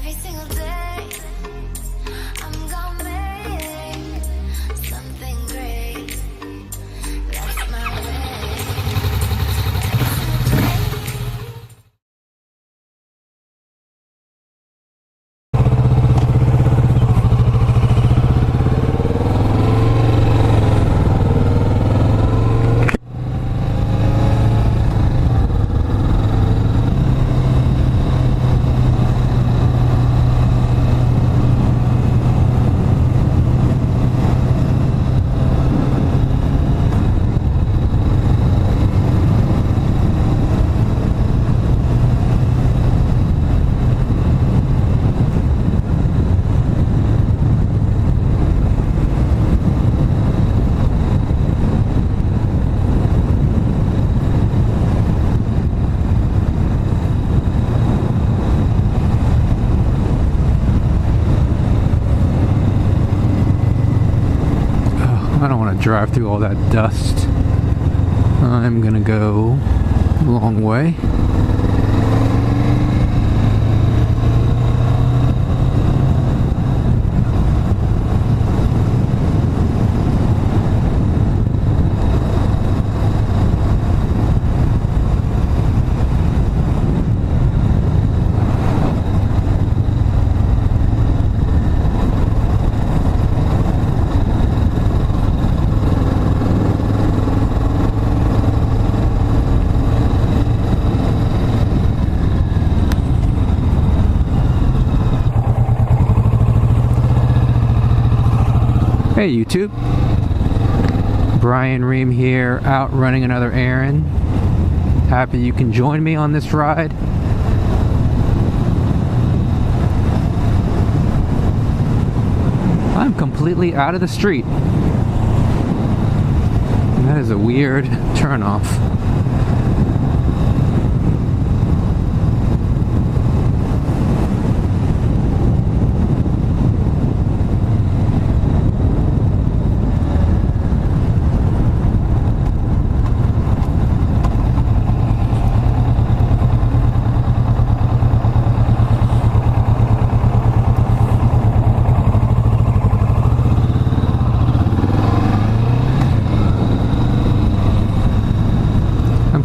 Every single day, I'm gonna make something great. That's my way. I don't want to drive through all that dust. I'm gonna go a long way. Hey YouTube, Brian Ream here, out running another errand. Happy you can join me on this ride. I'm completely out of the street. And that is a weird turnoff.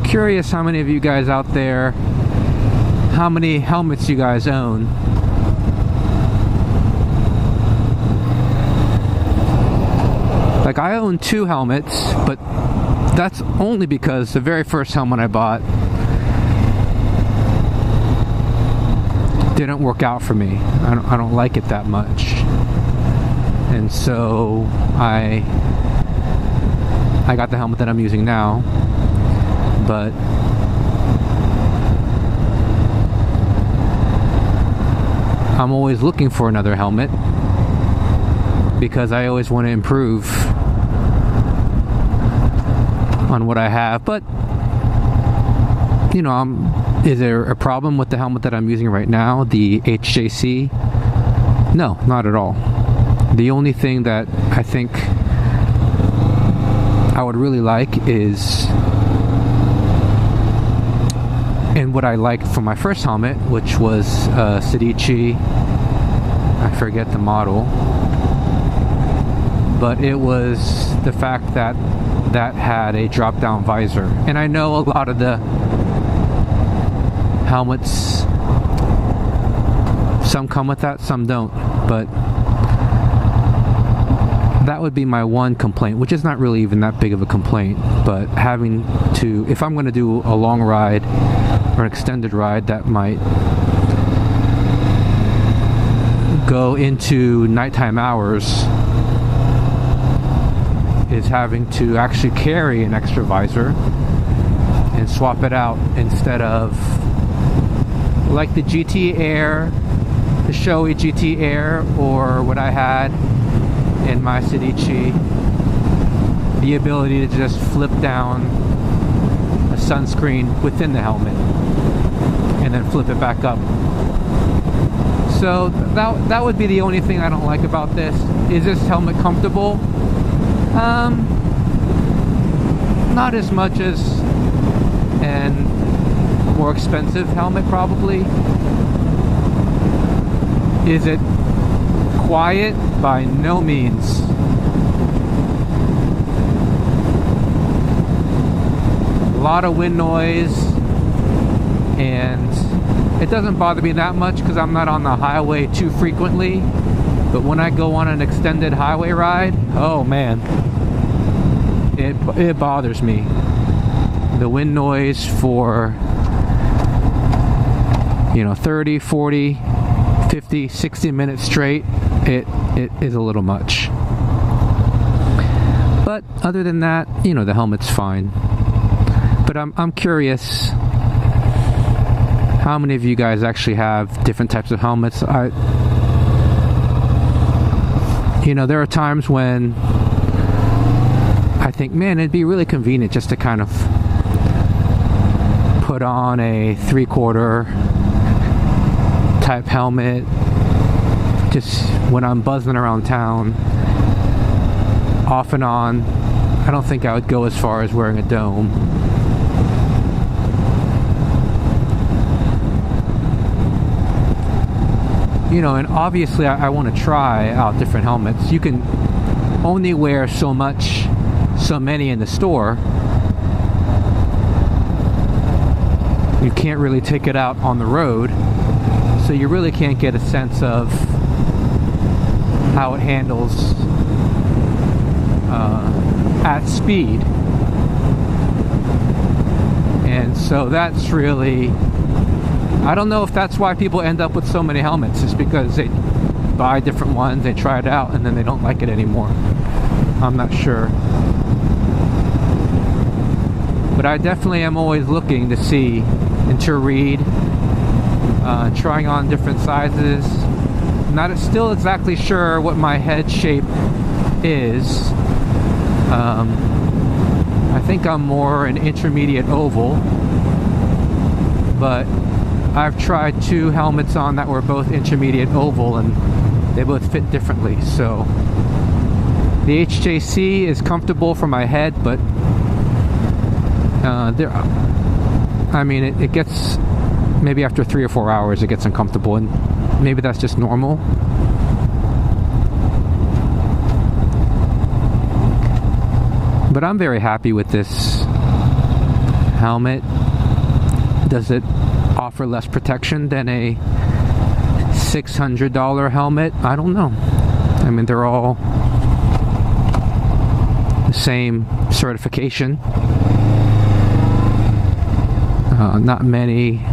Curious how many of you guys out there, how many helmets you guys own. Like, I own 2 helmets, but that's only because the very first helmet I bought didn't work out for me. I don't like it that much, and so I got the helmet that I'm using now. But I'm always looking for another helmet because I always want to improve on what I have. But you know, is there a problem with the helmet that I'm using right now, the HJC? No, not at all. The only thing that I think I would really like is, and what I liked from my first helmet, which was Sedici, I forget the model, but it was the fact that that had a drop-down visor. And I know a lot of the helmets, some come with that, some don't, but that would be my one complaint, which is not really even that big of a complaint. But having to, if I'm going to do a long ride or an extended ride that might go into nighttime hours, is having to actually carry an extra visor and swap it out instead of like the GT Air, the Shoei GT Air, or what I had in my Sedici, the ability to just flip down a sunscreen within the helmet and then flip it back up. So that would be the only thing I don't like about this. Is this helmet comfortable? Not as much as an more expensive helmet probably, Is it quiet? By no means. A lot of wind noise, and it doesn't bother me that much because I'm not on the highway too frequently. But when I go on an extended highway ride, oh man, it bothers me. The wind noise for 30, 40, 50, 60 minutes straight, it is a little much. But other than that, the helmet's fine. But I'm curious, how many of you guys actually have different types of helmets? There are times when I think, man, it'd be really convenient just to kind of put on a 3/4 type helmet just when I'm buzzing around town, off and on. I don't think I would go as far as wearing a dome. And obviously I want to try out different helmets. You can only wear so many in the store. You can't really take it out on the road, so you really can't get a sense of how it handles at speed. And so that's really, I don't know if that's why people end up with so many helmets. It's because they buy different ones, they try it out, and then they don't like it anymore. I'm not sure. But I definitely am always looking to see and to read, trying on different sizes. Not still exactly sure what my head shape is. I think I'm more an intermediate oval, but I've tried 2 helmets on that were both intermediate oval, and they both fit differently. So the HJC is comfortable for my head, but it gets, maybe after 3 or 4 hours it gets uncomfortable, and maybe that's just normal. But I'm very happy with this helmet. Does it offer less protection than a $600 helmet? I don't know. They're all the same certification. Not many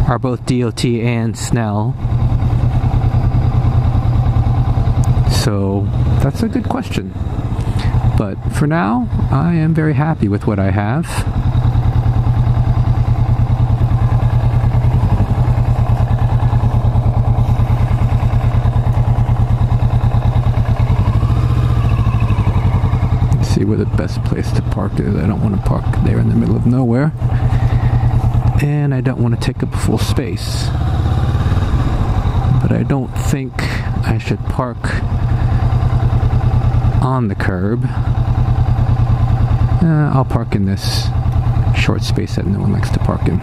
are both DOT and Snell. So that's a good question. But for now, I am very happy with what I have. Let's see where the best place to park is. I don't want to park there in the middle of nowhere. And I don't want to take up a full space. But I don't think I should park on the curb. I'll park in this short space that no one likes to park in.